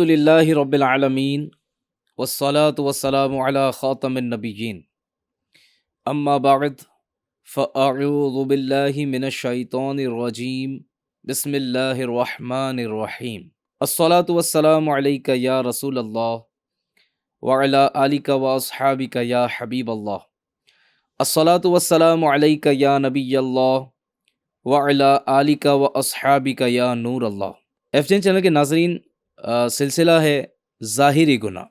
الحمدللہ رب العالمین والصلاة والسلام علی خاتم النبیین اما بعد فاعوذ باللہ من الشیطان الرجیم بسم اللہ الرحمن الرحیم الصلاة والسلام علیک یا رسول اللہ وعلی آلک واصحابک یا حبیب اللہ الصلاة والسلام علیک یا نبی اللہ وعلی آلک واصحابک یا نور اللہ۔ ایف جین چینل کے ناظرین، سلسلہ ہے ظاہری گناہ،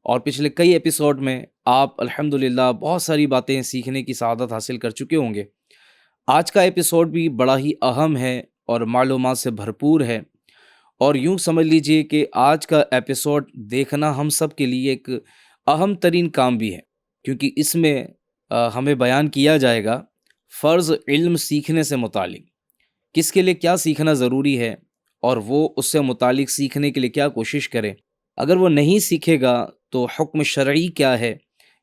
اور پچھلے کئی ایپیسوڈ میں آپ الحمدللہ بہت ساری باتیں سیکھنے کی سعادت حاصل کر چکے ہوں گے۔ آج کا ایپیسوڈ بھی بڑا ہی اہم ہے اور معلومات سے بھرپور ہے، اور یوں سمجھ لیجئے کہ آج کا ایپیسوڈ دیکھنا ہم سب کے لیے ایک اہم ترین کام بھی ہے، کیونکہ اس میں ہمیں بیان کیا جائے گا فرض علم سیکھنے سے متعلق، کس کے لیے کیا سیکھنا ضروری ہے اور وہ اس سے متعلق سیکھنے کے لیے کیا کوشش کرے۔ اگر وہ نہیں سیکھے گا تو حکم شرعی کیا ہے،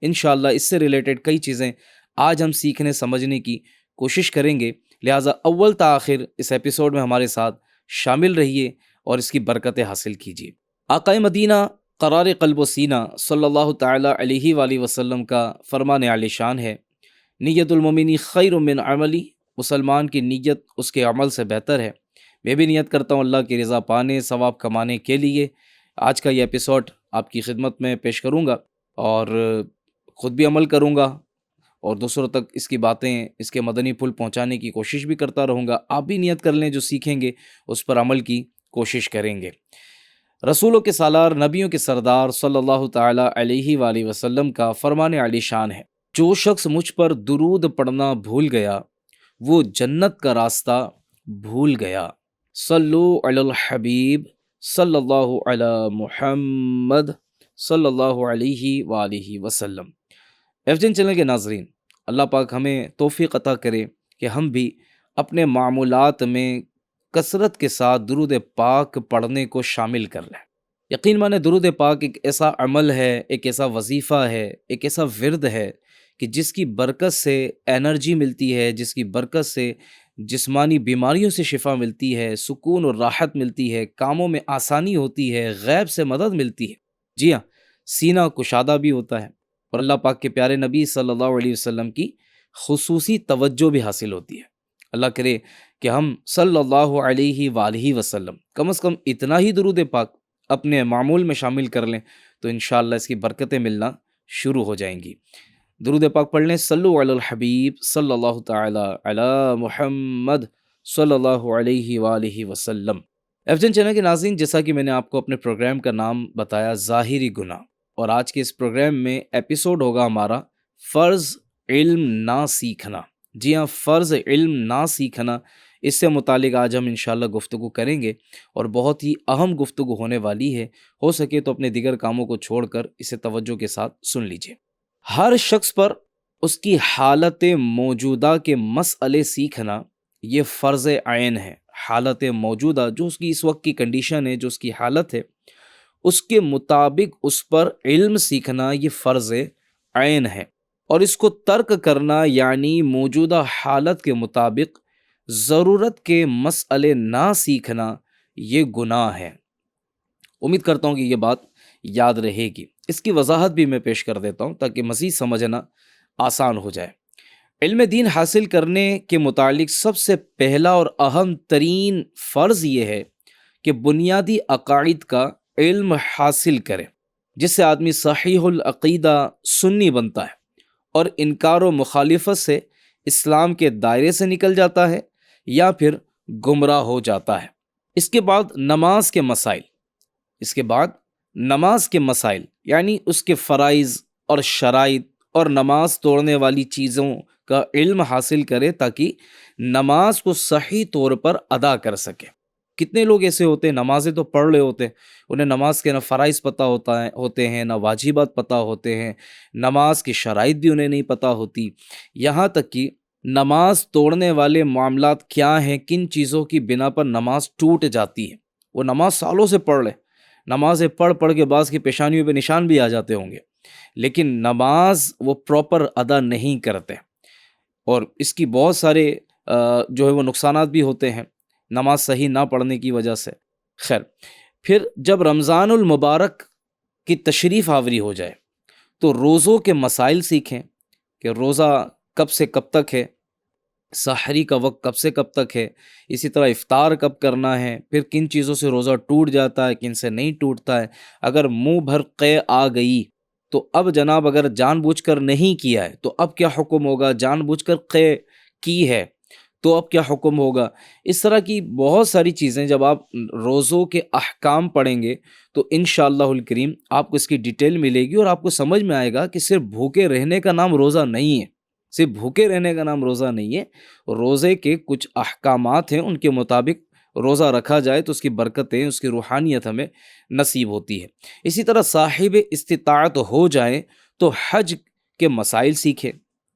انشاءاللہ اس سے ریلیٹڈ کئی چیزیں آج ہم سیکھنے سمجھنے کی کوشش کریں گے۔ لہٰذا اول تا آخر اس ایپیسوڈ میں ہمارے ساتھ شامل رہیے اور اس کی برکتیں حاصل کیجیے۔ آقائے مدینہ قرار قلب و سینہ صلی اللہ تعالیٰ علیہ وآلہ وسلم کا فرمان عالی شان ہے، نیت المومنی خیر من عملی، مسلمان کی نیت اس کے عمل سے بہتر ہے۔ میں بھی نیت کرتا ہوں اللہ کی رضا پانے، ثواب کمانے کے لیے آج کا یہ ایپیسوڈ آپ کی خدمت میں پیش کروں گا، اور خود بھی عمل کروں گا اور دوسروں تک اس کی باتیں، اس کے مدنی پھول پہنچانے کی کوشش بھی کرتا رہوں گا۔ آپ بھی نیت کر لیں، جو سیکھیں گے اس پر عمل کی کوشش کریں گے۔ رسولوں کے سالار، نبیوں کے سردار صلی اللہ تعالیٰ علیہ وآلہ وسلم کا فرمان عالی شان ہے، جو شخص مجھ پر درود پڑھنا بھول گیا وہ جنت کا راستہ بھول گیا۔ صلو علی الحبیب صلی اللہ علی محمد صلی اللہ علیہ وآلہ وسلم۔ ایف جین چینل کے ناظرین، اللہ پاک ہمیں توفیق عطا کرے کہ ہم بھی اپنے معمولات میں کثرت کے ساتھ درود پاک پڑھنے کو شامل کر لیں۔ یقین مانیں درود پاک ایک ایسا عمل ہے، ایک ایسا وظیفہ ہے، ایک ایسا ورد ہے کہ جس کی برکت سے انرجی ملتی ہے، جس کی برکت سے جسمانی بیماریوں سے شفا ملتی ہے، سکون اور راحت ملتی ہے، کاموں میں آسانی ہوتی ہے، غیب سے مدد ملتی ہے۔ جی ہاں، سینہ کشادہ بھی ہوتا ہے، اور اللہ پاک کے پیارے نبی صلی اللہ علیہ وسلم کی خصوصی توجہ بھی حاصل ہوتی ہے۔ اللہ کرے کہ ہم صلی اللہ علیہ وآلہ وسلم کم از کم اتنا ہی درود پاک اپنے معمول میں شامل کر لیں تو انشاءاللہ اس کی برکتیں ملنا شروع ہو جائیں گی۔ درود پاک پڑھ لیں، صلو علی الحبیب صلی اللہ تعالی علی محمد صلی اللہ علیہ وآلہ وسلم۔ ایف جین چینل کے ناظرین، جیسا کہ میں نے آپ کو اپنے پروگرام کا نام بتایا ظاہری گناہ، اور آج کے اس پروگرام میں ایپیسوڈ ہوگا ہمارا فرض علم نہ سیکھنا۔ جی ہاں، فرض علم نہ سیکھنا، اس سے متعلق آج ہم انشاءاللہ گفتگو کریں گے، اور بہت ہی اہم گفتگو ہونے والی ہے۔ ہو سکے تو اپنے دیگر کاموں کو چھوڑ کر اسے توجہ کے ساتھ سن لیجیے۔ ہر شخص پر اس کی حالت موجودہ کے مسئلے سیکھنا یہ فرض عین ہے۔ حالت موجودہ، جو اس کی اس وقت کی کنڈیشن ہے، جو اس کی حالت ہے، اس کے مطابق اس پر علم سیکھنا یہ فرض عین ہے، اور اس کو ترک کرنا یعنی موجودہ حالت کے مطابق ضرورت کے مسئلے نہ سیکھنا یہ گناہ ہے۔ امید کرتا ہوں کہ یہ بات یاد رہے گی۔ اس کی وضاحت بھی میں پیش کر دیتا ہوں تاکہ مزید سمجھنا آسان ہو جائے۔ علم دین حاصل کرنے کے متعلق سب سے پہلا اور اہم ترین فرض یہ ہے کہ بنیادی عقائد کا علم حاصل کرے، جس سے آدمی صحیح العقیدہ سنی بنتا ہے اور انکار و مخالفت سے اسلام کے دائرے سے نکل جاتا ہے یا پھر گمراہ ہو جاتا ہے۔ اس کے بعد نماز کے مسائل یعنی اس کے فرائض اور شرائط اور نماز توڑنے والی چیزوں کا علم حاصل کرے تاکہ نماز کو صحیح طور پر ادا کر سکے۔ کتنے لوگ ایسے ہوتے ہیں، نمازیں تو پڑھ رہے ہوتے ہیں، انہیں نماز کے نہ فرائض پتہ ہوتے ہیں، نہ واجبات پتہ ہوتے ہیں، نماز کی شرائط بھی انہیں نہیں پتہ ہوتی، یہاں تک کہ نماز توڑنے والے معاملات کیا ہیں، کن چیزوں کی بنا پر نماز ٹوٹ جاتی ہے۔ وہ نماز سالوں سے پڑھ لے، نمازیں پڑھ کے بعض کی پیشانیوں پہ نشان بھی آ جاتے ہوں گے، لیکن نماز وہ پراپر ادا نہیں کرتے، اور اس کی بہت سارے جو ہے وہ نقصانات بھی ہوتے ہیں نماز صحیح نہ پڑھنے کی وجہ سے۔ خیر، پھر جب رمضان المبارک کی تشریف آوری ہو جائے تو روزوں کے مسائل سیکھیں کہ روزہ کب سے کب تک ہے، سحری کا وقت کب سے کب تک ہے، اسی طرح افطار کب کرنا ہے، پھر کن چیزوں سے روزہ ٹوٹ جاتا ہے، کن سے نہیں ٹوٹتا ہے، اگر منہ بھر قے آ گئی تو اب جناب اگر جان بوجھ کر نہیں کیا ہے تو اب کیا حکم ہوگا، جان بوجھ کر قے کی ہے تو اب کیا حکم ہوگا۔ اس طرح کی بہت ساری چیزیں جب آپ روزوں کے احکام پڑھیں گے تو انشاءاللہ الکریم آپ کو اس کی ڈیٹیل ملے گی اور آپ کو سمجھ میں آئے گا کہ صرف بھوکے رہنے کا نام روزہ نہیں ہے، صرف بھوکے رہنے کا نام روزہ نہیں ہے، روزے کے کچھ احکامات ہیں، ان کے مطابق روزہ رکھا جائے تو اس کی برکتیں، اس کی روحانیت ہمیں نصیب ہوتی ہے۔ اسی طرح صاحب استطاعت ہو جائیں تو حج کے مسائل سیکھیں،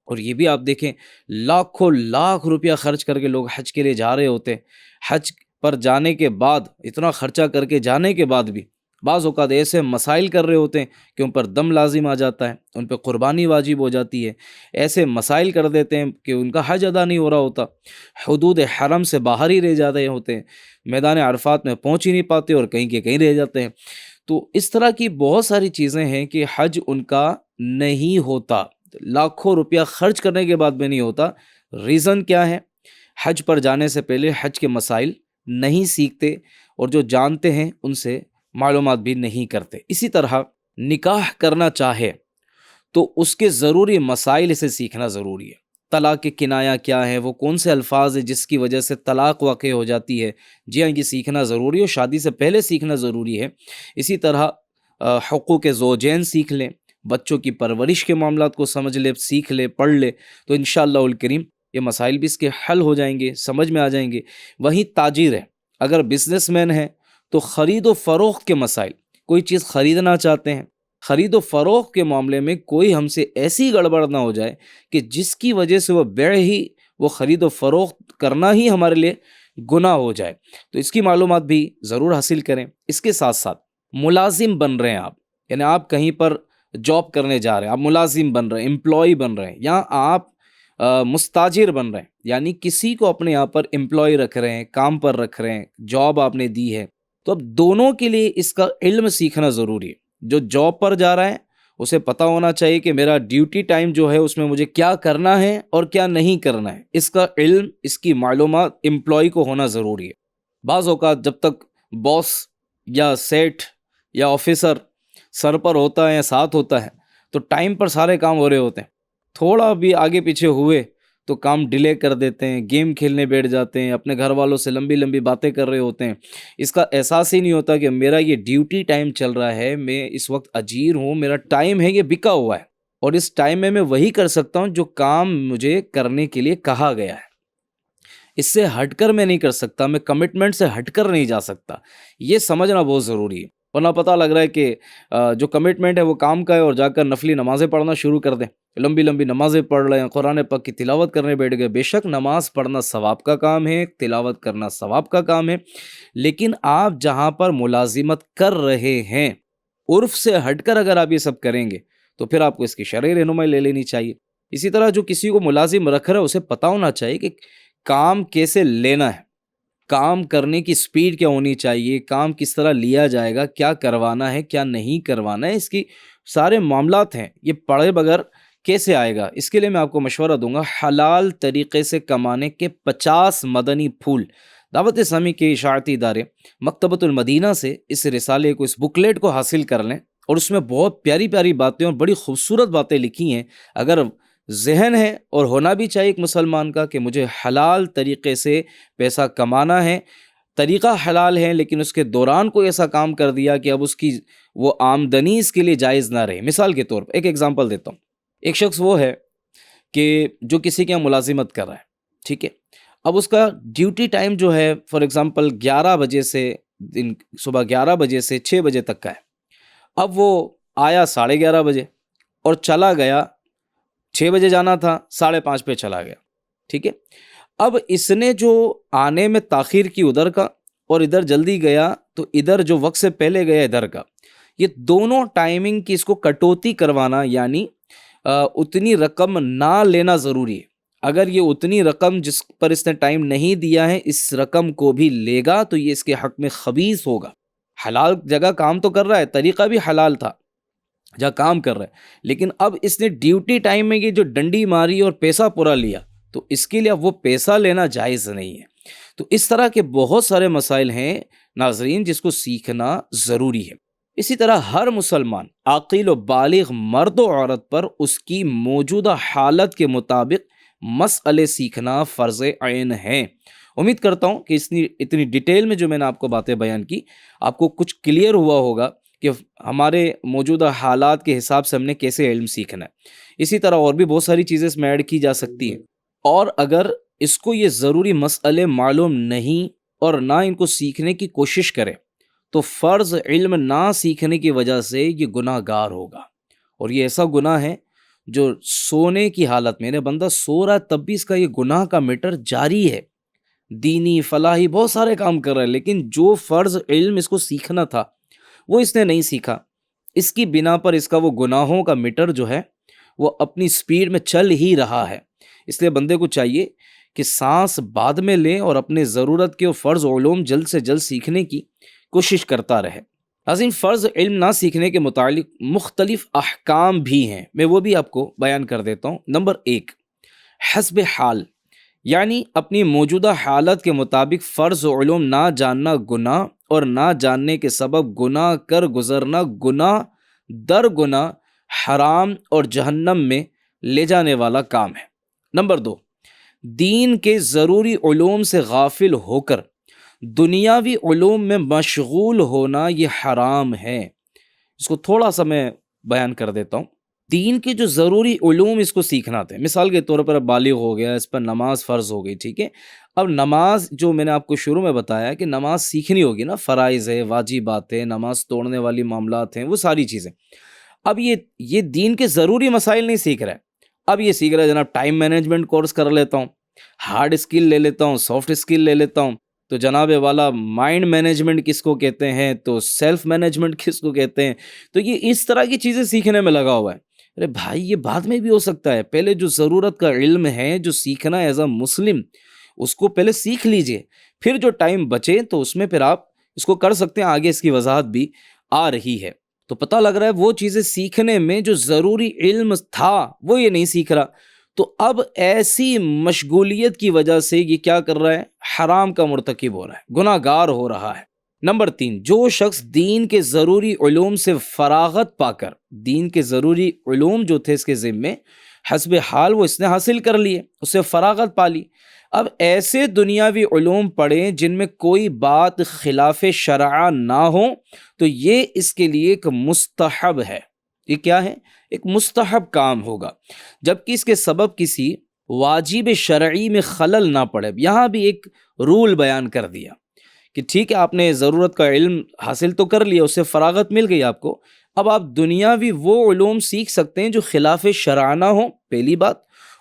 اور یہ بھی آپ دیکھیں لاکھوں لاکھ روپیہ خرچ کر کے لوگ حج کے لیے جا رہے ہوتے ہیں، حج پر جانے کے بعد اتنا خرچہ کر کے جانے کے بعد بھی بعض اوقات ایسے مسائل کر رہے ہوتے ہیں کہ ان پر دم لازم آ جاتا ہے، ان پہ قربانی واجب ہو جاتی ہے، ایسے مسائل کر دیتے ہیں کہ ان کا حج ادا نہیں ہو رہا ہوتا، حدود حرم سے باہر ہی رہ جاتے ہوتے ہیں، میدان عرفات میں پہنچ ہی نہیں پاتے اور کہیں کے کہیں رہ جاتے ہیں۔ تو اس طرح کی بہت ساری چیزیں ہیں کہ حج ان کا نہیں ہوتا، لاکھوں روپیہ خرچ کرنے کے بعد بھی نہیں ہوتا۔ ریزن کیا ہے؟ حج پر جانے سے پہلے حج کے مسائل نہیں سیکھتے، اور جو جانتے ہیں ان سے معلومات بھی نہیں کرتے۔ اسی طرح نکاح کرنا چاہے تو اس کے ضروری مسائل اسے سیکھنا ضروری ہے۔ طلاق کے کنایا کیا ہے، وہ کون سے الفاظ ہیں جس کی وجہ سے طلاق واقع ہو جاتی ہے، جی ہاں یہ سیکھنا ضروری ہے، اور شادی سے پہلے سیکھنا ضروری ہے۔ اسی طرح حقوق زوجین سیکھ لیں، بچوں کی پرورش کے معاملات کو سمجھ لے، سیکھ لے، پڑھ لے، تو انشاءاللہ الکریم یہ مسائل بھی اس کے حل ہو جائیں گے، سمجھ میں آ جائیں گے۔ وہیں تاجر ہے، اگر بزنس مین ہے تو خرید و فروخت کے مسائل، کوئی چیز خریدنا چاہتے ہیں، خرید و فروخت کے معاملے میں کوئی ہم سے ایسی گڑبڑ نہ ہو جائے کہ جس کی وجہ سے وہ خرید و فروخت کرنا ہی ہمارے لیے گناہ ہو جائے، تو اس کی معلومات بھی ضرور حاصل کریں۔ اس کے ساتھ ساتھ ملازم بن رہے ہیں آپ، یعنی آپ کہیں پر جاب کرنے جا رہے ہیں، آپ ملازم بن رہے ہیں، امپلائی بن رہے ہیں، یا آپ مستاجر بن رہے ہیں، یعنی کسی کو اپنے یہاں پر امپلائی رکھ رہے ہیں، کام پر رکھ رہے ہیں، جاب آپ نے دی ہے، تو اب دونوں کے لیے اس کا علم سیکھنا ضروری ہے۔ جو جاب پر جا رہا ہے اسے پتہ ہونا چاہیے کہ میرا ڈیوٹی ٹائم جو ہے اس میں مجھے کیا کرنا ہے اور کیا نہیں کرنا ہے، اس کا علم، اس کی معلومات امپلائی کو ہونا ضروری ہے۔ بعض اوقات جب تک باس یا سیٹ یا آفیسر سر پر ہوتا ہے یا ساتھ ہوتا ہے تو ٹائم پر سارے کام ہو رہے ہوتے ہیں، تھوڑا بھی آگے پیچھے ہوئے تو کام ڈیلے کر دیتے ہیں، گیم کھیلنے بیٹھ جاتے ہیں، اپنے گھر والوں سے لمبی لمبی باتیں کر رہے ہوتے ہیں، اس کا احساس ہی نہیں ہوتا کہ میرا یہ ڈیوٹی ٹائم چل رہا ہے، میں اس وقت اجیر ہوں، میرا ٹائم ہے یہ بکا ہوا ہے، اور اس ٹائم میں وہی کر سکتا ہوں جو کام مجھے کرنے کے لیے کہا گیا ہے، اس سے ہٹ کر میں نہیں کر سکتا، میں کمٹمنٹ سے ہٹ کر نہیں جا سکتا، یہ سمجھنا بہت ضروری ہے۔ ورنہ پتہ لگ رہا ہے کہ جو کمٹمنٹ ہے وہ کام کا ہے، اور جا کر نفلی نمازیں پڑھنا شروع کر دیں، لمبی لمبی نمازیں پڑھ رہے ہیں، قرآن پاک کی تلاوت کرنے بیٹھ گئے۔ بے شک نماز پڑھنا ثواب کا کام ہے، تلاوت کرنا ثواب کا کام ہے، لیکن آپ جہاں پر ملازمت کر رہے ہیں عرف سے ہٹ کر اگر آپ یہ سب کریں گے تو پھر آپ کو اس کی شرعی رہنمائی لے لینی چاہیے۔ اسی طرح جو کسی کو ملازم رکھ رہا ہے اسے پتہ ہونا چاہیے کہ کام کیسے لینا ہے، کام کرنے کی سپیڈ کیا ہونی چاہیے، کام کس طرح لیا جائے گا، کیا کروانا ہے کیا نہیں کروانا ہے، اس کی سارے معاملات ہیں، یہ پڑھے بغیر کیسے آئے گا۔ اس کے لیے میں آپ کو مشورہ دوں گا، حلال طریقے سے کمانے کے 50 مدنی پھول، دعوت اسلامی کے اشاعتی ادارے مکتبۃ المدینہ سے اس رسالے کو، اس بکلیٹ کو حاصل کر لیں، اور اس میں بہت پیاری پیاری باتیں اور بڑی خوبصورت باتیں لکھی ہیں۔ اگر ذہن ہے، اور ہونا بھی چاہیے ایک مسلمان کا، کہ مجھے حلال طریقے سے پیسہ کمانا ہے، طریقہ حلال ہے، لیکن اس کے دوران کوئی ایسا کام کر دیا کہ اب اس کی وہ آمدنی اس کے لیے جائز نہ رہے۔ مثال کے طور پر ایک ایگزامپل دیتا ہوں، ایک شخص وہ ہے کہ جو کسی کے یہاں ملازمت کر رہا ہے، ٹھیک ہے، اب اس کا ڈیوٹی ٹائم جو ہے فار ایگزامپل 11 بجے سے صبح 11 بجے سے 6 بجے تک کا ہے۔ اب وہ آیا 11:30 بجے اور چلا گیا، 6 بجے جانا تھا، 5:30 پہ چلا گیا، ٹھیک ہے۔ اب اس نے جو آنے میں تاخیر کی ادھر کا، اور ادھر جلدی گیا تو ادھر جو وقت سے پہلے گیا ادھر کا، یہ دونوں ٹائمنگ کی اس کو کٹوتی کروانا، یعنی اتنی رقم نہ لینا ضروری ہے۔ اگر یہ اتنی رقم جس پر اس نے ٹائم نہیں دیا ہے اس رقم کو بھی لے گا تو یہ اس کے حق میں خبیث ہوگا، حلال جگہ کام تو کر رہا ہے، طریقہ بھی حلال تھا جہاں کام کر رہا ہے، لیکن اب اس نے ڈیوٹی ٹائم میں یہ جو ڈنڈی ماری اور پیسہ پورا لیا، تو اس کے لیے اب وہ پیسہ لینا جائز نہیں ہے۔ تو اس طرح کے بہت سارے مسائل ہیں ناظرین جس کو سیکھنا ضروری ہے۔ اسی طرح ہر مسلمان عاقل و بالغ مرد و عورت پر اس کی موجودہ حالت کے مطابق مسئلے سیکھنا فرض عین ہے۔ امید کرتا ہوں کہ اتنی ڈیٹیل میں جو میں نے آپ کو باتیں بیان کی، آپ کو کچھ کلیئر ہوا ہوگا کہ ہمارے موجودہ حالات کے حساب سے ہم نے کیسے علم سیکھنا ہے۔ اسی طرح اور بھی بہت ساری چیزیں اس میں ایڈ کی جا سکتی ہیں، اور اگر اس کو یہ ضروری مسئلے معلوم نہیں اور نہ ان کو سیکھنے کی کوشش کرے تو فرض علم نہ سیکھنے کی وجہ سے یہ گناہ گار ہوگا، اور یہ ایسا گناہ ہے جو سونے کی حالت میں بندہ سو رہا ہے تب بھی اس کا یہ گناہ کا میٹر جاری ہے، دینی فلاحی بہت سارے کام کر رہا ہے، لیکن جو فرض علم اس کو سیکھنا تھا وہ اس نے نہیں سیکھا، اس کی بنا پر اس کا وہ گناہوں کا میٹر جو ہے وہ اپنی سپیڈ میں چل ہی رہا ہے۔ اس لیے بندے کو چاہیے کہ سانس بعد میں لیں اور اپنے ضرورت کے فرض علوم جلد سے جلد سیکھنے کی کوشش کرتا رہے۔ عظیم فرض علم نہ سیکھنے کے متعلق مختلف احکام بھی ہیں، میں وہ بھی آپ کو بیان کر دیتا ہوں۔ نمبر 1، حسب حال، یعنی اپنی موجودہ حالت کے مطابق فرض علوم نہ جاننا گناہ اور نہ جاننے کے سبب گناہ کر گزرنا گناہ در گناہ حرام اور جہنم میں لے جانے والا کام ہے۔ نمبر 2، دین کے ضروری علوم سے غافل ہو کر دنیاوی علوم میں مشغول ہونا یہ حرام ہے۔ اس کو تھوڑا سا میں بیان کر دیتا ہوں۔ دین کے جو ضروری علوم اس کو سیکھنا تھے، مثال کے طور پر اب بالغ ہو گیا، اس پر نماز فرض ہو گئی، ٹھیک ہے، اب نماز جو میں نے آپ کو شروع میں بتایا کہ نماز سیکھنی ہوگی نا، فرائض ہے، واجبات ہیں، نماز توڑنے والی معاملات ہیں، وہ ساری چیزیں۔ اب یہ دین کے ضروری مسائل نہیں سیکھ رہا ہے، اب یہ سیکھ رہا ہے جناب ٹائم مینجمنٹ کورس کر لیتا ہوں، ہارڈ اسکل لے لیتا ہوں، سافٹ اسکل لے لیتا ہوں، تو جناب والا مائنڈ مینجمنٹ کس کو کہتے ہیں، تو سیلف مینجمنٹ کس کو کہتے ہیں، تو یہ اس طرح کی چیزیں سیکھنے میں لگا ہوا ہے۔ ارے بھائی یہ بعد میں بھی ہو سکتا ہے، پہلے جو ضرورت کا علم ہے جو سیکھنا ہے ایز اے مسلم، اس کو پہلے سیکھ لیجئے، پھر جو ٹائم بچے تو اس میں پھر آپ اس کو کر سکتے ہیں، آگے اس کی وضاحت بھی آ رہی ہے۔ تو پتہ لگ رہا ہے وہ چیزیں سیکھنے میں جو ضروری علم تھا وہ یہ نہیں سیکھ رہا، تو اب ایسی مشغولیت کی وجہ سے یہ کیا کر رہا ہے، حرام کا مرتکب ہو رہا ہے، گناہ گار ہو رہا ہے۔ نمبر 3، جو شخص دین کے ضروری علوم سے فراغت پا کر، دین کے ضروری علوم جو تھے اس کے ذمے حسب حال وہ اس نے حاصل کر لیے، اس سے فراغت پا لی، اب ایسے دنیاوی علوم پڑھیں جن میں کوئی بات خلاف شرع نہ ہو، تو یہ اس کے لیے ایک مستحب ہے۔ یہ کیا ہے؟ ایک مستحب کام ہوگا، جبکہ اس کے سبب کسی واجب شرعی میں خلل نہ پڑے۔ یہاں بھی ایک رول بیان کر دیا کہ ٹھیک ہے آپ نے ضرورت کا علم حاصل تو کر لیا، اس سے فراغت مل گئی آپ کو، اب آپ دنیاوی وہ علوم سیکھ سکتے ہیں جو خلاف شرع نہ ہو، پہلی بات،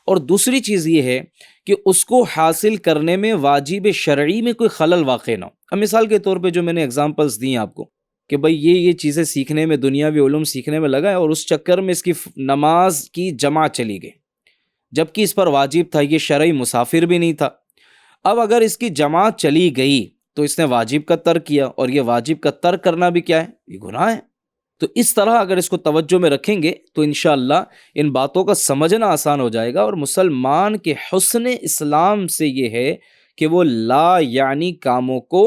اور دوسری چیز یہ ہے کہ اس کو حاصل کرنے میں واجب شرعی میں کوئی خلل واقع نہ ہو۔ اب مثال کے طور پہ جو میں نے اگزامپلس دی ہیں آپ کو کہ بھئی یہ چیزیں سیکھنے میں، دنیاوی علوم سیکھنے میں لگا ہے، اور اس چکر میں اس کی نماز کی جماعت چلی گئی، جبکہ اس پر واجب تھا، یہ شرعی مسافر بھی نہیں تھا۔ اب اگر اس کی جماعت چلی گئی تو اس نے واجب کا ترک کیا، اور یہ واجب کا ترک کرنا بھی کیا ہے، یہ گناہ ہے۔ تو اس طرح اگر اس کو توجہ میں رکھیں گے تو انشاءاللہ ان باتوں کا سمجھنا آسان ہو جائے گا، اور مسلمان کے حسن اسلام سے یہ ہے کہ وہ لا یعنی کاموں کو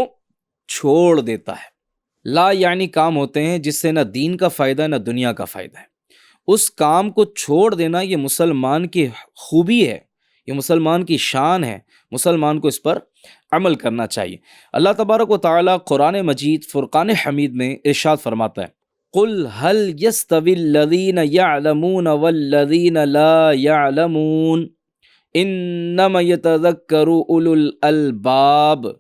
چھوڑ دیتا ہے۔ لا یعنی کام ہوتے ہیں جس سے نہ دین کا فائدہ نہ دنیا کا فائدہ ہے، اس کام کو چھوڑ دینا یہ مسلمان کی خوبی ہے، یہ مسلمان کی شان ہے، مسلمان کو اس پر عمل کرنا چاہیے۔ اللہ تبارک و تعالیٰ قرآن مجید فرقان حمید میں ارشاد فرماتا ہے، قُلْ هَلْ يَسْتَوِي الَّذِينَ يَعْلَمُونَ وَالَّذِينَ لَا يَعْلَمُونَ إِنَّمَا يَتَذَكَّرُ أُولُو الْأَلْبَابِ۔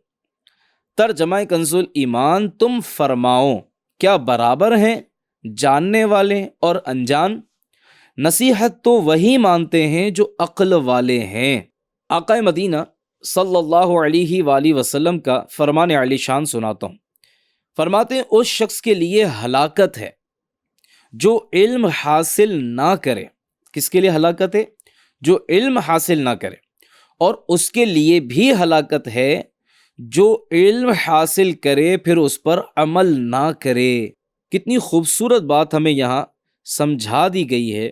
ترجمہ کنز ایمان، تم فرماؤ کیا برابر ہیں جاننے والے اور انجان؟ نصیحت تو وہی مانتے ہیں جو عقل والے ہیں۔ آقا مدینہ صلی اللہ علیہ وآلہ وسلم کا فرمان علی شان سناتا ہوں، فرماتے ہیں اس شخص کے لیے ہلاکت ہے جو علم حاصل نہ کرے۔ کس کے لیے ہلاکت ہے؟ جو علم حاصل نہ کرے، اور اس کے لیے بھی ہلاکت ہے جو علم حاصل کرے پھر اس پر عمل نہ کرے۔ کتنی خوبصورت بات ہمیں یہاں سمجھا دی گئی ہے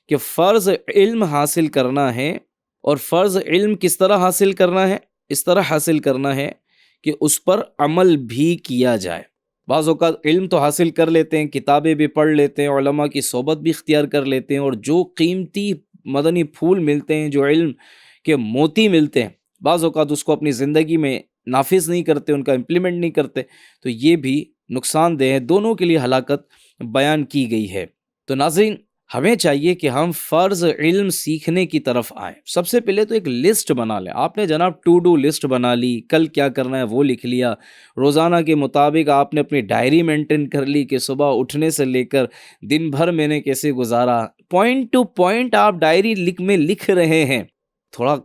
کہ فرض علم حاصل کرنا ہے، اور فرض علم کس طرح حاصل کرنا ہے؟ اس طرح حاصل کرنا ہے کہ اس پر عمل بھی کیا جائے۔ بعض اوقات علم تو حاصل کر لیتے ہیں، کتابیں بھی پڑھ لیتے ہیں، علماء کی صحبت بھی اختیار کر لیتے ہیں، اور جو قیمتی مدنی پھول ملتے ہیں، جو علم کے موتی ملتے ہیں، بعض اوقات اس کو اپنی زندگی میں نافذ نہیں کرتے، ان کا امپلیمنٹ نہیں کرتے، تو یہ بھی نقصان دہ ہے۔ دونوں کے لیے ہلاکت بیان کی گئی ہے۔ تو ناظرین، ہمیں چاہیے کہ ہم فرض علم سیکھنے کی طرف آئیں۔ سب سے پہلے تو ایک لسٹ بنا لیں۔ آپ نے جناب ٹو ڈو لسٹ بنا لی، کل کیا کرنا ہے وہ لکھ لیا، روزانہ کے مطابق آپ نے اپنی ڈائری مینٹین کر لی کہ صبح اٹھنے سے لے کر دن بھر میں نے کیسے گزارا، پوائنٹ ٹو پوائنٹ آپ ڈائری میں لکھ رہے ہیں۔ تھوڑا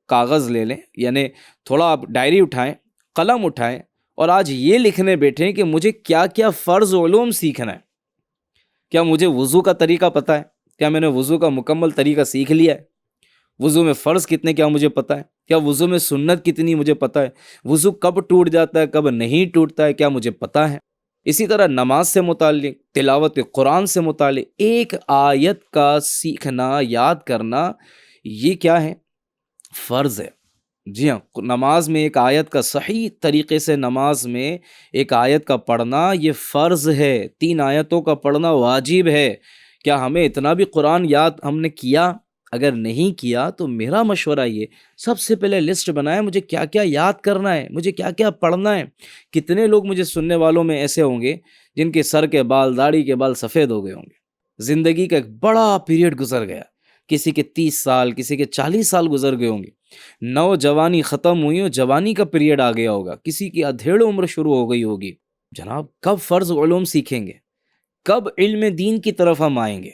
کاغذ لے لیں، یعنی تھوڑا آپ ڈائری اٹھائیں، قلم اٹھائیں، اور آج یہ لکھنے بیٹھیں کہ مجھے کیا کیا فرض علوم سیکھنا ہے۔ کیا مجھے وضو کا طریقہ پتہ ہے؟ کیا میں نے وضو کا مکمل طریقہ سیکھ لیا ہے؟ وضو میں فرض کتنے کیا مجھے پتہ ہے؟ کیا وضو میں سنت کتنی مجھے پتہ ہے؟ وضو کب ٹوٹ جاتا ہے، کب نہیں ٹوٹتا ہے، کیا مجھے پتہ ہے؟ اسی طرح نماز سے متعلق، تلاوت قرآن سے متعلق ایک آیت کا سیکھنا، یاد کرنا، یہ کیا ہے؟ فرض ہے۔ جی ہاں، نماز میں ایک آیت کا صحیح طریقے سے نماز میں ایک آیت کا پڑھنا یہ فرض ہے۔ 3 آیتوں کا پڑھنا واجب ہے۔ کیا ہمیں اتنا بھی قرآن یاد ہم نے کیا؟ اگر نہیں کیا تو میرا مشورہ یہ، سب سے پہلے لسٹ بنائیں مجھے کیا کیا یاد کرنا ہے، مجھے کیا کیا پڑھنا ہے۔ کتنے لوگ مجھے سننے والوں میں ایسے ہوں گے جن کے سر کے بال، داڑھی کے بال سفید ہو گئے ہوں گے، زندگی کا ایک بڑا پیریڈ گزر گیا، کسی کے 30 سال، کسی کے 40 سال گزر گئے ہوں گے، نوجوانی ختم ہوئی اور جوانی کا پیریڈ آ گیا ہوگا، کسی کی ادھیڑ عمر شروع ہو گئی ہوگی۔ جناب کب فرض علوم سیکھیں گے؟ کب علم دین کی طرف ہم آئیں گے؟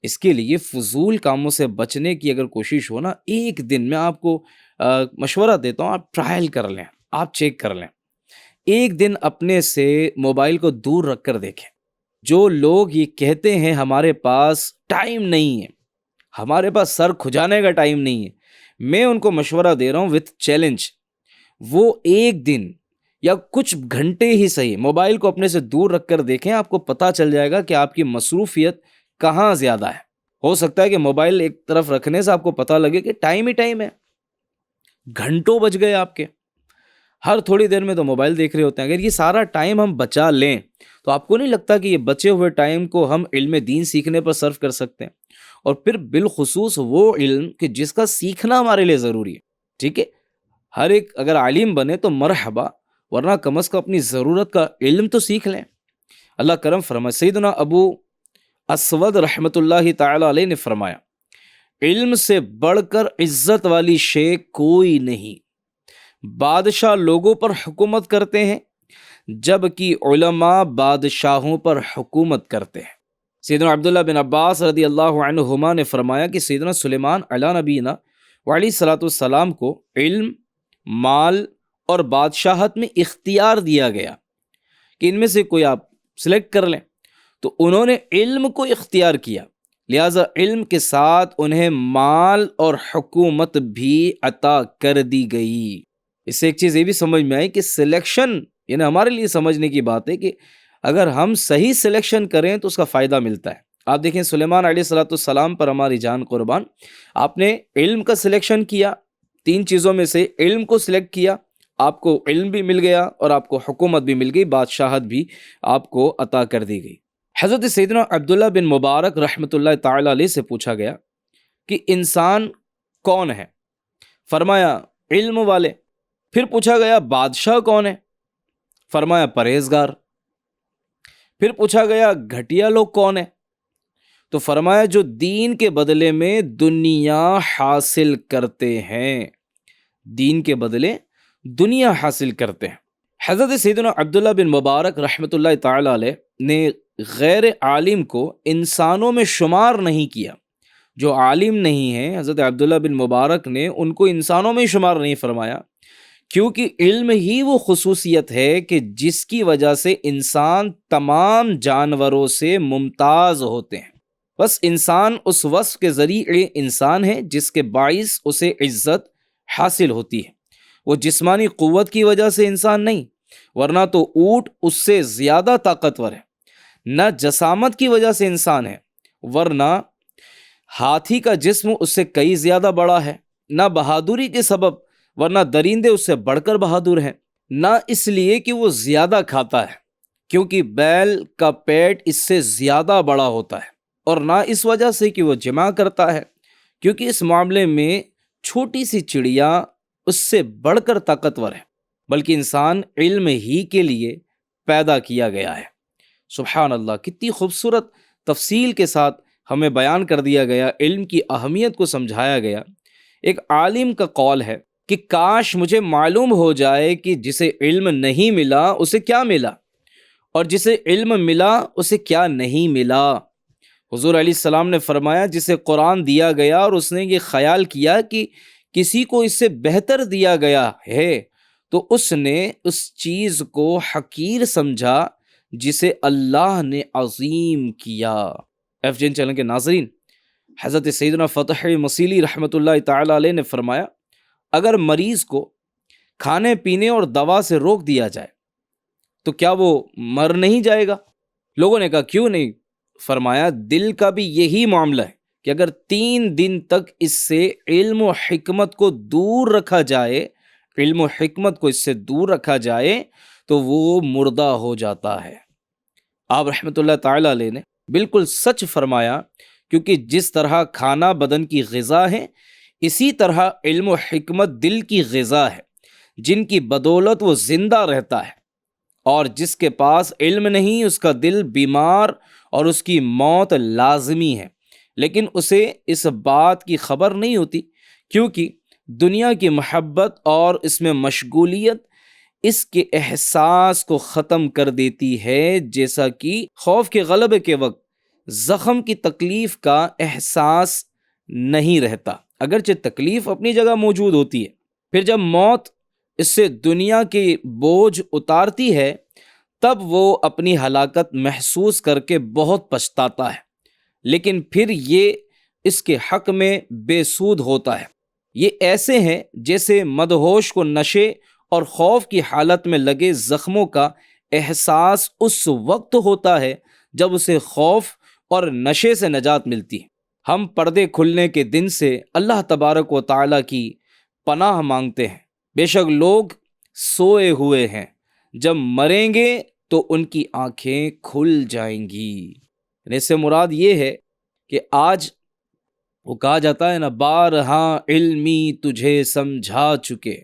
اس کے لیے فضول کاموں سے بچنے کی اگر کوشش ہو نا، ایک دن میں آپ کو مشورہ دیتا ہوں، آپ ٹرائل کر لیں، آپ چیک کر لیں، ایک دن اپنے سے موبائل کو دور رکھ کر دیکھیں۔ جو لوگ یہ کہتے ہیں ہمارے پاس ٹائم نہیں ہے، ہمارے پاس سر کھجانے کا ٹائم نہیں ہے، میں ان کو مشورہ دے رہا ہوں وتھ چیلنج، وہ ایک دن یا کچھ گھنٹے ہی صحیح موبائل کو اپنے سے دور رکھ کر دیکھیں، آپ کو پتہ چل جائے گا کہ آپ کی مصروفیت کہاں زیادہ ہے۔ ہو سکتا ہے کہ موبائل ایک طرف رکھنے سے آپ کو پتہ لگے کہ ٹائم ہی ٹائم ہے، گھنٹوں بج گئے آپ کے، ہر تھوڑی دیر میں تو موبائل دیکھ رہے ہوتے ہیں۔ اگر یہ سارا ٹائم ہم بچا لیں تو آپ کو نہیں لگتا کہ یہ بچے ہوئے ٹائم کو ہم علم دین سیکھنے پر صرف کر سکتے ہیں، اور پھر بالخصوص وہ علم کہ جس کا سیکھنا ہمارے لیے ضروری ہے۔ ٹھیک ہے، ہر ایک اگر عالم بنے تو مرحبا، ورنہ کم از کم اپنی ضرورت کا علم تو سیکھ لیں۔ اللہ کرم فرمائے، سیدنا ابو اسود رحمۃ اللہ تعالی علیہ نے فرمایا، علم سے بڑھ کر عزت والی شے کوئی نہیں۔ بادشاہ لوگوں پر حکومت کرتے ہیں جبکہ علماء بادشاہوں پر حکومت کرتے ہیں۔ سیدنا عبداللہ بن عباس رضی اللہ عنہما نے فرمایا کہ سیدنا سلیمان علیہ نبینا وعلیہ الصلوۃ والسلام کو علم، مال اور بادشاہت میں اختیار دیا گیا کہ ان میں سے کوئی آپ سلیکٹ کر لیں، تو انہوں نے علم کو اختیار کیا، لہٰذا علم کے ساتھ انہیں مال اور حکومت بھی عطا کر دی گئی۔ اس سے ایک چیز یہ بھی سمجھ میں آئی کہ سلیکشن، یعنی ہمارے لیے سمجھنے کی بات ہے کہ اگر ہم صحیح سلیکشن کریں تو اس کا فائدہ ملتا ہے۔ آپ دیکھیں سلیمان علیہ الصلوۃ والسلام پر ہماری جان قربان، آپ نے علم کا سلیکشن کیا، 3 چیزوں میں سے علم کو سلیکٹ کیا، آپ کو علم بھی مل گیا اور آپ کو حکومت بھی مل گئی، بادشاہت بھی آپ کو عطا کر دی گئی۔ حضرت سیدنا عبداللہ بن مبارک رحمۃ اللہ تعالی علیہ سے پوچھا گیا کہ انسان کون ہے؟ فرمایا علم والے۔ پھر پوچھا گیا بادشاہ کون ہے؟ فرمایا پرہیزگار۔ پھر پوچھا گیا گھٹیا لوگ کون ہیں؟ تو فرمایا جو دین کے بدلے میں دنیا حاصل کرتے ہیں، دین کے بدلے دنیا حاصل کرتے ہیں۔ حضرت سیدنا عبداللہ بن مبارک رحمۃ اللہ تعالی علیہ نے غیر عالم کو انسانوں میں شمار نہیں کیا، جو عالم نہیں ہیں حضرت عبداللہ بن مبارک نے ان کو انسانوں میں شمار نہیں فرمایا، کیونکہ علم ہی وہ خصوصیت ہے کہ جس کی وجہ سے انسان تمام جانوروں سے ممتاز ہوتے ہیں۔ بس انسان اس وصف کے ذریعے انسان ہے جس کے باعث اسے عزت حاصل ہوتی ہے، وہ جسمانی قوت کی وجہ سے انسان نہیں، ورنہ تو اونٹ اس سے زیادہ طاقتور ہے، نہ جسامت کی وجہ سے انسان ہے، ورنہ ہاتھی کا جسم اس سے کئی زیادہ بڑا ہے، نہ بہادری کے سبب، ورنہ درندے اس سے بڑھ کر بہادر ہیں، نہ اس لیے کہ وہ زیادہ کھاتا ہے کیونکہ بیل کا پیٹ اس سے زیادہ بڑا ہوتا ہے، اور نہ اس وجہ سے کہ وہ جمع کرتا ہے کیونکہ اس معاملے میں چھوٹی سی چڑیا اس سے بڑھ کر طاقتور ہے، بلکہ انسان علم ہی کے لیے پیدا کیا گیا ہے۔ سبحان اللہ، کتنی خوبصورت تفصیل کے ساتھ ہمیں بیان کر دیا گیا، علم کی اہمیت کو سمجھایا گیا۔ ایک عالم کا قول ہے کہ کاش مجھے معلوم ہو جائے کہ جسے علم نہیں ملا اسے کیا ملا، اور جسے علم ملا اسے کیا نہیں ملا۔ حضور علیہ السلام نے فرمایا جسے قرآن دیا گیا اور اس نے یہ خیال کیا کہ کسی کو اس سے بہتر دیا گیا ہے تو اس نے اس چیز کو حقیر سمجھا جسے اللہ نے عظیم کیا۔ ایف جین چینل کے ناظرین، حضرت سیدنا فتح مسیلی رحمۃ اللہ تعالی علیہ نے فرمایا اگر مریض کو کھانے پینے اور دوا سے روک دیا جائے تو کیا وہ مر نہیں جائے گا؟ لوگوں نے کہا کیوں نہیں؟ فرمایا دل کا بھی یہی معاملہ ہے کہ اگر 3 دن تک اس سے علم و حکمت کو دور رکھا جائے، علم و حکمت کو اس سے دور رکھا جائے تو وہ مردہ ہو جاتا ہے۔ آپ رحمۃ اللہ تعالی علیہ نے بالکل سچ فرمایا، کیونکہ جس طرح کھانا بدن کی غذا ہے، اسی طرح علم و حکمت دل کی غذا ہے، جن کی بدولت وہ زندہ رہتا ہے، اور جس کے پاس علم نہیں اس کا دل بیمار اور اس کی موت لازمی ہے، لیکن اسے اس بات کی خبر نہیں ہوتی کیونکہ دنیا کی محبت اور اس میں مشغولیت اس کے احساس کو ختم کر دیتی ہے، جیسا کہ خوف کے غلبے کے وقت زخم کی تکلیف کا احساس نہیں رہتا، اگرچہ تکلیف اپنی جگہ موجود ہوتی ہے۔ پھر جب موت اس سے دنیا کی بوجھ اتارتی ہے تب وہ اپنی ہلاکت محسوس کر کے بہت پچھتاتا ہے، لیکن پھر یہ اس کے حق میں بے سود ہوتا ہے۔ یہ ایسے ہیں جیسے مدہوش کو نشے اور خوف کی حالت میں لگے زخموں کا احساس اس وقت ہوتا ہے جب اسے خوف اور نشے سے نجات ملتی ہے۔ ہم پردے کھلنے کے دن سے اللہ تبارک و تعالیٰ کی پناہ مانگتے ہیں، بے شک لوگ سوئے ہوئے ہیں، جب مریں گے تو ان کی آنکھیں کھل جائیں گی۔ یعنی اس سے مراد یہ ہے کہ آج وہ کہا جاتا ہے نا، بارہا علمی تجھے سمجھا چکے،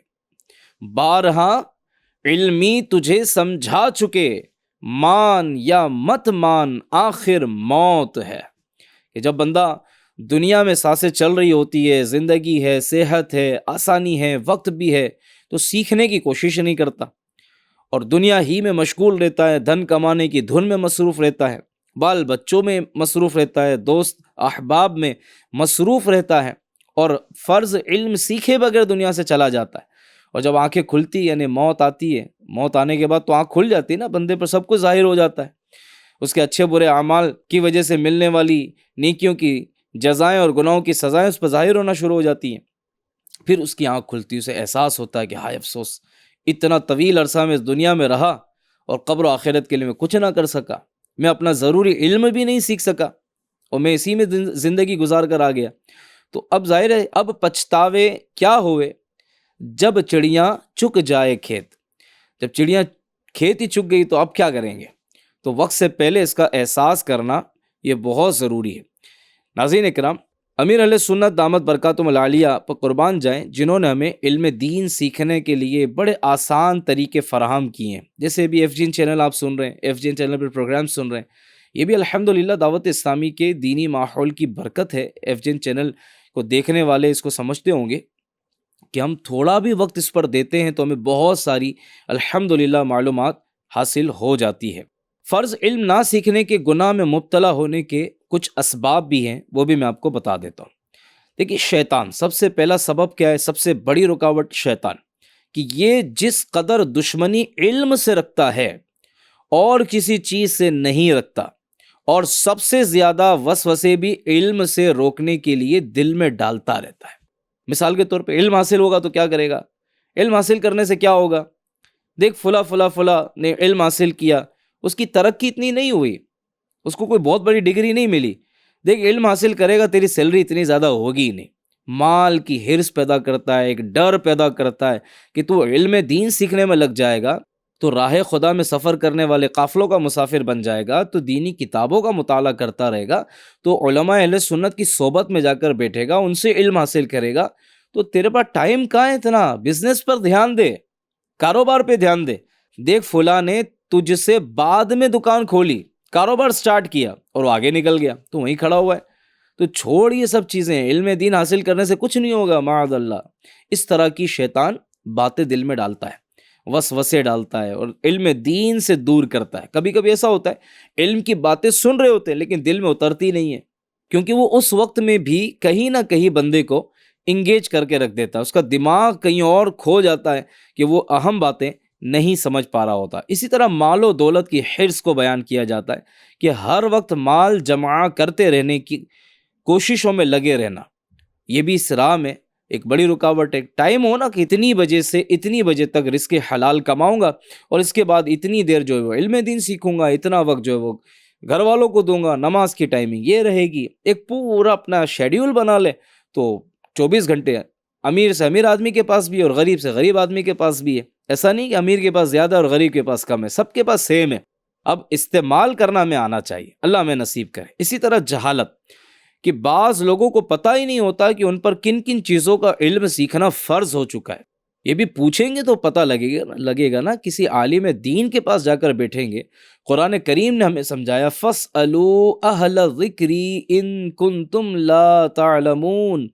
بارہا علمی تجھے سمجھا چکے، مان یا مت مان آخر موت ہے۔ کہ جب بندہ دنیا میں سانسیں چل رہی ہوتی ہے، زندگی ہے، صحت ہے، آسانی ہے، وقت بھی ہے، تو سیکھنے کی کوشش نہیں کرتا اور دنیا ہی میں مشغول رہتا ہے، دھن کمانے کی دھن میں مصروف رہتا ہے، بال بچوں میں مصروف رہتا ہے، دوست احباب میں مصروف رہتا ہے، اور فرض علم سیکھے بغیر دنیا سے چلا جاتا ہے۔ اور جب آنکھیں کھلتی یعنی موت آتی ہے، موت آنے کے بعد تو آنکھ کھل جاتی ہے نا، بندے پر سب کچھ ظاہر ہو جاتا ہے، اس کے اچھے برے اعمال کی وجہ سے ملنے والی نیکیوں کی جزائیں اور گناہوں کی سزائیں اس پر ظاہر ہونا شروع ہو جاتی ہیں۔ پھر اس کی آنکھ کھلتی، اسے احساس ہوتا ہے کہ ہائے افسوس، اتنا طویل عرصہ میں اس دنیا میں رہا اور قبر و آخرت کے لیے میں کچھ نہ کر سکا، میں اپنا ضروری علم بھی نہیں سیکھ سکا اور میں اسی میں زندگی گزار کر آ گیا۔ تو اب ظاہر ہے اب پچھتاوے کیا ہوئے؟ جب چڑیاں چگ جائے کھیت، جب چڑیاں کھیت ہی چگ گئی تو اب کیا کریں گے؟ تو وقت سے پہلے اس کا احساس کرنا یہ بہت ضروری ہے۔ ناظرین اکرام، امیر اہل سنت دامت برکاتہم العالیہ پر قربان جائیں، جنہوں نے ہمیں علم دین سیکھنے کے لیے بڑے آسان طریقے فراہم کیے ہیں، جیسے بھی ایف جین چینل آپ سن رہے ہیں، ایف جین چینل پر پروگرام سن رہے ہیں، یہ بھی الحمدللہ دعوت اسلامی کے دینی ماحول کی برکت ہے۔ ایف جین چینل کو دیکھنے والے اس کو سمجھتے ہوں گے کہ ہم تھوڑا بھی وقت اس پر دیتے ہیں تو ہمیں بہت ساری الحمدللہ معلومات حاصل ہو جاتی ہے۔ فرض علم نہ سیکھنے کے گناہ میں مبتلا ہونے کے کچھ اسباب بھی ہیں، وہ بھی میں آپ کو بتا دیتا ہوں۔ دیکھیے، شیطان سب سے پہلا سبب کیا ہے؟ سب سے بڑی رکاوٹ شیطان، کہ یہ جس قدر دشمنی علم سے رکھتا ہے اور کسی چیز سے نہیں رکھتا، اور سب سے زیادہ وسوسے بھی علم سے روکنے کے لیے دل میں ڈالتا رہتا ہے۔ مثال کے طور پہ علم حاصل ہوگا تو کیا کرے گا؟ علم حاصل کرنے سے کیا ہوگا؟ دیکھ فلاں نے علم حاصل کیا، اس کی ترقی اتنی نہیں ہوئی، اس کو کوئی بہت بڑی ڈگری نہیں ملی۔ دیکھ علم حاصل کرے گا تیری سیلری اتنی زیادہ ہوگی ہی نہیں۔ مال کی حرص پیدا کرتا ہے، ایک ڈر پیدا کرتا ہے کہ تو علم دین سیکھنے میں لگ جائے گا تو راہ خدا میں سفر کرنے والے قافلوں کا مسافر بن جائے گا، تو دینی کتابوں کا مطالعہ کرتا رہے گا، تو علماء اہل سنت کی صحبت میں جا کر بیٹھے گا، ان سے علم حاصل کرے گا، تو تیرے پاس ٹائم کہاں ہے اتنا؟ بزنس پر دھیان دے، کاروبار پہ دھیان دے۔ دیکھ فلاں نے تجھ سے بعد میں دکان کھولی، کاروبار سٹارٹ کیا اور وہ آگے نکل گیا، تو وہیں کھڑا ہوا ہے۔ تو چھوڑ یہ سب چیزیں، علم دین حاصل کرنے سے کچھ نہیں ہوگا معاذ اللہ۔ اس طرح کی شیطان باتیں دل میں ڈالتا ہے، وسوسے ڈالتا ہے اور علم دین سے دور کرتا ہے۔ کبھی کبھی ایسا ہوتا ہے علم کی باتیں سن رہے ہوتے ہیں لیکن دل میں اترتی نہیں ہے، کیونکہ وہ اس وقت میں بھی کہیں نہ کہیں بندے کو انگیج کر کے رکھ دیتا ہے، اس کا دماغ کہیں اور کھو جاتا ہے کہ وہ اہم باتیں نہیں سمجھ پا رہا ہوتا۔ اسی طرح مال و دولت کی حرص کو بیان کیا جاتا ہے کہ ہر وقت مال جمع کرتے رہنے کی کوششوں میں لگے رہنا، یہ بھی اس راہ میں ایک بڑی رکاوٹ ہے۔ ٹائم ہو نا کہ اتنی بجے سے اتنی بجے تک رزق حلال کماؤں گا اور اس کے بعد اتنی دیر جو ہے وہ علم دین سیکھوں گا، اتنا وقت جو ہے وہ گھر والوں کو دوں گا، نماز کی ٹائمنگ یہ رہے گی، ایک پورا اپنا شیڈیول بنا لے تو 24 گھنٹے امیر سے امیر آدمی کے پاس بھی ہے اور غریب سے غریب آدمی کے پاس بھی ہے۔ ایسا نہیں کہ امیر کے پاس زیادہ اور غریب کے پاس کم ہے، سب کے پاس سیم ہے۔ اب استعمال کرنا ہمیں آنا چاہیے، اللہ ہمیں نصیب کرے۔ اسی طرح جہالت، کہ بعض لوگوں کو پتہ ہی نہیں ہوتا کہ ان پر کن کن چیزوں کا علم سیکھنا فرض ہو چکا ہے۔ یہ بھی پوچھیں گے تو پتہ لگے گا نا، کسی عالم دین کے پاس جا کر بیٹھیں گے۔ قرآن کریم نے ہمیں سمجھایا فَاسْأَلُوا أَهْلَ الذِّكْرِ إِن كُنتُمْ لَا تَعْلَمُونَ،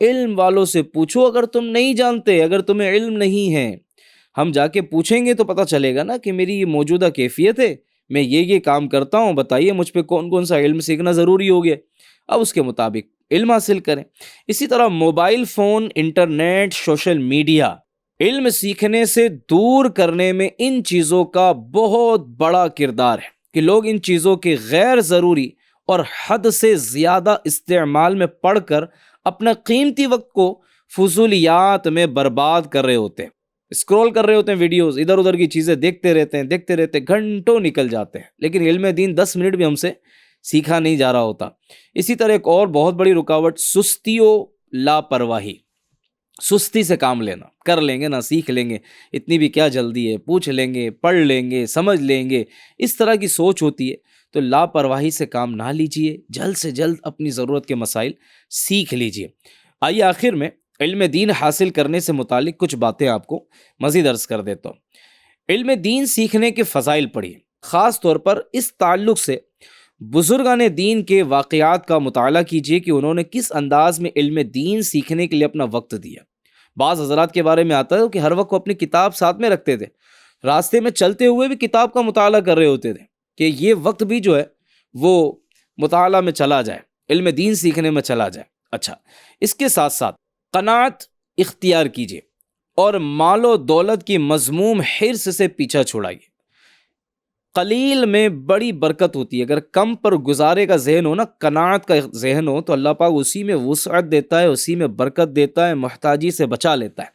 علم والوں سے پوچھو اگر تم نہیں جانتے، اگر تمہیں علم نہیں ہے۔ ہم جا کے پوچھیں گے تو پتہ چلے گا نا کہ میری یہ موجودہ کیفیت ہے، میں یہ کام کرتا ہوں، بتائیے مجھ پہ کون کون سا علم سیکھنا ضروری ہو گیا، اب اس کے مطابق علم حاصل کریں۔ اسی طرح mobile phone, internet, social media علم سیکھنے سے دور کرنے میں ان چیزوں کا بہت بڑا کردار ہے کہ لوگ ان چیزوں کے غیر ضروری اور حد سے زیادہ استعمال میں پڑ کر اپنا قیمتی وقت کو فضولیات میں برباد کر رہے ہوتے ہیں، اسکرول کر رہے ہوتے ہیں، ویڈیوز ادھر ادھر کی چیزیں دیکھتے رہتے گھنٹوں نکل جاتے ہیں، لیکن علم دین 10 منٹ بھی ہم سے سیکھا نہیں جا رہا ہوتا۔ اسی طرح ایک اور بہت بڑی رکاوٹ سستی و لاپرواہی، سستی سے کام لینا، کر لیں گے نا، سیکھ لیں گے، اتنی بھی کیا جلدی ہے، پوچھ لیں گے، پڑھ لیں گے، سمجھ لیں گے، اس طرح کی سوچ ہوتی ہے۔ تو لاپرواہی سے کام نہ لیجئے، جلد سے جلد اپنی ضرورت کے مسائل سیکھ لیجئے۔ آئیے آخر میں علم دین حاصل کرنے سے متعلق کچھ باتیں آپ کو مزید عرض کر دیتا ہوں۔ علم دین سیکھنے کے فضائل پڑھیے، خاص طور پر اس تعلق سے بزرگان دین کے واقعات کا مطالعہ کیجئے کہ انہوں نے کس انداز میں علم دین سیکھنے کے لیے اپنا وقت دیا۔ بعض حضرات کے بارے میں آتا ہے کہ ہر وقت وہ اپنی کتاب ساتھ میں رکھتے تھے، راستے میں چلتے ہوئے بھی کتاب کا مطالعہ کر رہے ہوتے تھے کہ یہ وقت بھی جو ہے وہ مطالعہ میں چلا جائے، علم دین سیکھنے میں چلا جائے۔ اچھا، اس کے ساتھ ساتھ قناعت اختیار کیجئے اور مال و دولت کی مذموم حرص سے پیچھا چھڑائیے۔ قلیل میں بڑی برکت ہوتی ہے، اگر کم پر گزارے کا ذہن ہو نا، قناعت کا ذہن ہو تو اللہ پاک اسی میں وسعت دیتا ہے، اسی میں برکت دیتا ہے، محتاجی سے بچا لیتا ہے۔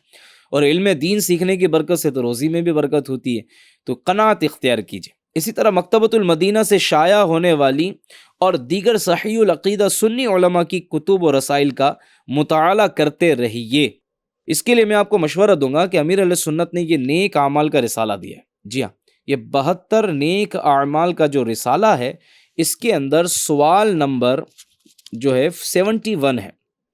اور علم دین سیکھنے کی برکت سے تو روزی میں بھی برکت ہوتی ہے، تو قناعت اختیار کیجئے۔ اسی طرح مکتبۃ المدینہ سے شائع ہونے والی اور دیگر صحیح العقیدہ سنی علماء کی کتب و رسائل کا مطالعہ کرتے رہیے۔ اس کے لیے میں آپ کو مشورہ دوں گا کہ امیر علیہ سنت نے یہ نیک اعمال کا رسالہ دیا ہے۔ جی ہاں، یہ 72 نیک اعمال کا جو رسالہ ہے، اس کے اندر سوال نمبر جو ہے 71 ہے۔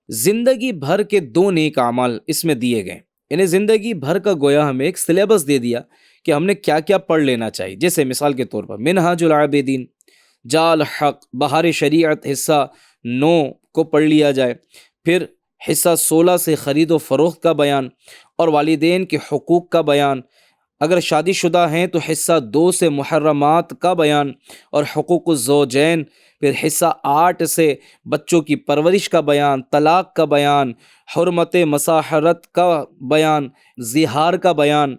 زندگی بھر کے 2 نیک اعمال اس میں دیے گئے، انہیں زندگی بھر کا گویا ہمیں ایک سلیبس دے دیا کہ ہم نے کیا کیا پڑھ لینا چاہیے۔ جیسے مثال کے طور پر منہاج العابدین، جال حق، بہار شریعت حصہ 9 کو پڑھ لیا جائے، پھر حصہ 16 سے خرید و فروخت کا بیان اور والدین کے حقوق کا بیان، اگر شادی شدہ ہیں تو حصہ 2 سے محرمات کا بیان اور حقوق الزوجین، پھر حصہ 8 سے بچوں کی پرورش کا بیان، طلاق کا بیان، حرمت مساحرت کا بیان، زہار کا بیان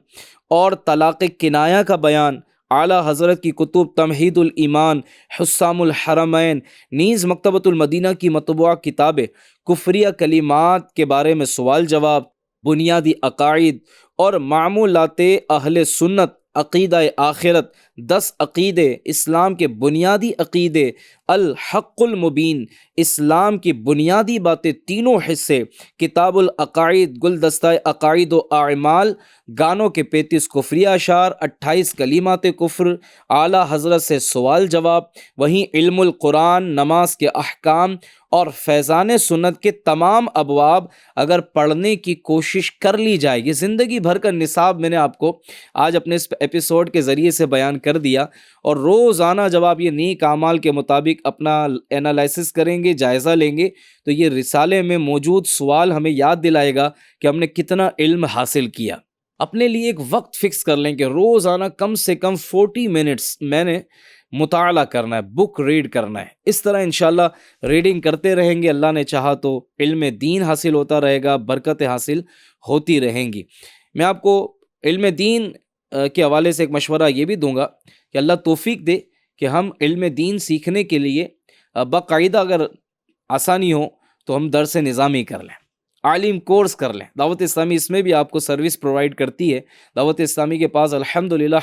اور طلاق کنایہ کا بیان۔ اعلیٰ حضرت کی کتب تمہید الایمان، حسام الحرمین، نیز مکتبۃ المدینہ کی مطبوعہ کتابیں کفریہ کلمات کے بارے میں سوال جواب، بنیادی عقائد اور معمولات اہل سنت، عقیدہ آخرت، 10 عقیدے، اسلام کے بنیادی عقیدے، الحق المبین، اسلام کی بنیادی باتیں، تینوں حصے، کتاب العقائد، گلدستہ عقائد و اعمال، گانوں کے 35 کفری اشعار، 28 کلمات کفر، اعلیٰ حضرت سے سوال جواب، وہیں علم القرآن، نماز کے احکام اور فیضان سنت کے تمام ابواب اگر پڑھنے کی کوشش کر لی جائے، یہ زندگی بھر کا نصاب میں نے آپ کو آج اپنے اس ایپیسوڈ کے ذریعے سے بیان کر دیا، اور روزانہ جب آپ یہ نیک اعمال کے مطابق اپنا انالائسس کریں گے، جائزہ لیں گے، تو یہ رسالے میں موجود سوال ہمیں یاد دلائے گا کہ ہم نے کتنا علم حاصل کیا۔ اپنے لیے ایک وقت فکس کر لیں کہ روزانہ کم سے کم 40 منٹس میں نے مطالعہ کرنا ہے، بک ریڈ کرنا ہے۔ اس طرح انشاءاللہ ریڈنگ کرتے رہیں گے، اللہ نے چاہا تو علم دین حاصل ہوتا رہے گا، برکتیں حاصل ہوتی رہیں گی۔ میں آپ کو علم دین کے حوالے سے ایک مشورہ یہ بھی دوں گا کہ اللہ توفیق دے کہ ہم علم دین سیکھنے کے لیے باقاعدہ اگر آسانی ہو تو ہم درس نظامی کر لیں، عالم کورس کر لیں۔ دعوت اسلامی اس میں بھی آپ کو سروس پرووائڈ کرتی ہے۔ دعوت اسلامی کے پاس الحمدللہ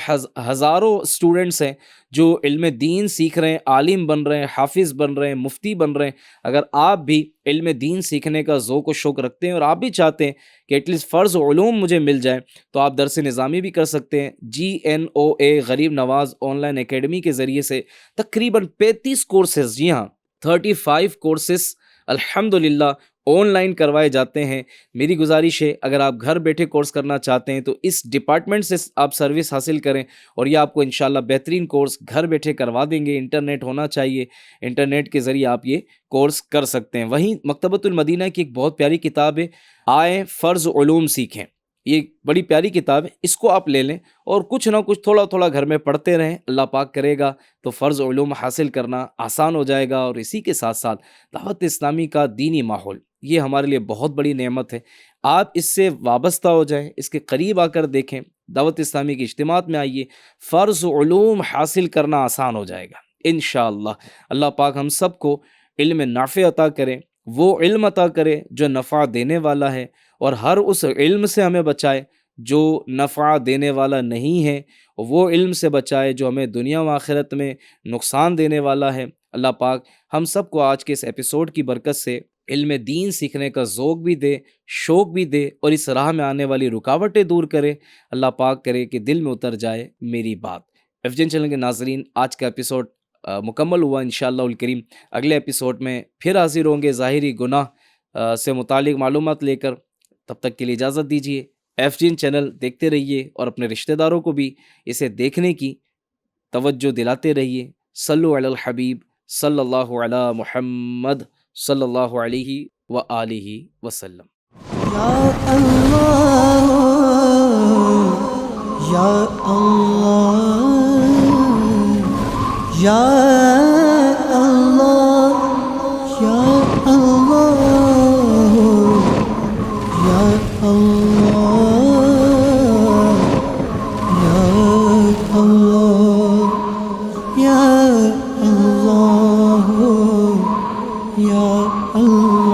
ہزاروں اسٹوڈنٹس ہیں جو علم دین سیکھ رہے ہیں، عالم بن رہے ہیں، حافظ بن رہے ہیں، مفتی بن رہے ہیں۔ اگر آپ بھی علم دین سیکھنے کا ذوق و شوق رکھتے ہیں اور آپ بھی چاہتے ہیں کہ ایٹ لیسٹ فرض علوم مجھے مل جائیں، تو آپ درس نظامی بھی کر سکتے ہیں۔ GNOA غریب نواز آن لائن اکیڈمی کے ذریعے سے تقریباً 35 کورسز، جی ہاں 35 کورسز الحمدللہ آن لائن کروائے جاتے ہیں۔ میری گزارش ہے اگر آپ گھر بیٹھے کورس کرنا چاہتے ہیں تو اس ڈپارٹمنٹ سے آپ سروس حاصل کریں، اور یہ آپ کو انشاءاللہ بہترین کورس گھر بیٹھے کروا دیں گے۔ انٹرنیٹ ہونا چاہیے، انٹرنیٹ کے ذریعے آپ یہ کورس کر سکتے ہیں۔ وہیں مکتبۃ المدینہ کی ایک بہت پیاری کتاب ہے، آئیں فرض علوم سیکھیں، یہ بڑی پیاری کتاب ہے، اس کو آپ لے لیں اور کچھ نہ کچھ تھوڑا تھوڑا گھر میں پڑھتے رہیں، اللہ پاک کرے گا تو فرض علوم حاصل کرنا آسان ہو جائے گا۔ اور اسی کے ساتھ ساتھ دعوت اسلامی کا دینی ماحول، یہ ہمارے لیے بہت بڑی نعمت ہے۔ آپ اس سے وابستہ ہو جائیں، اس کے قریب آ کر دیکھیں، دعوت اسلامی کے اجتماعات میں آئیے، فرض علوم حاصل کرنا آسان ہو جائے گا انشاءاللہ۔ اللہ پاک ہم سب کو علم نافع عطا کرے، وہ علم عطا کرے جو نفع دینے والا ہے، اور ہر اس علم سے ہمیں بچائے جو نفع دینے والا نہیں ہے، وہ علم سے بچائے جو ہمیں دنیا و آخرت میں نقصان دینے والا ہے۔ اللہ پاک ہم سب کو آج کے اس ایپیسوڈ کی برکت سے علم دین سیکھنے کا ذوق بھی دے، شوق بھی دے، اور اس راہ میں آنے والی رکاوٹیں دور کرے۔ اللہ پاک کرے کہ دل میں اتر جائے میری بات۔ FGN چینل کے ناظرین، آج کا ایپیسوڈ مکمل ہوا انشاءاللہ الکریم۔ اگلے ایپیسوڈ میں پھر حاضر ہوں گے ظاہری گناہ سے متعلق معلومات لے کر۔ تب تک کے لیے اجازت دیجیے۔ FGN چینل دیکھتے رہیے اور اپنے رشتہ داروں کو بھی اسے دیکھنے کی توجہ دلاتے رہیے۔ صلو علی الحبیب صلی اللہ علی محمد صلی اللہ علیہ وآلہ وسلم۔ یا اللہ یا اللہ یا اللہ یا اللہ یا اللہ یا اللہ یا اللہ یا اللہ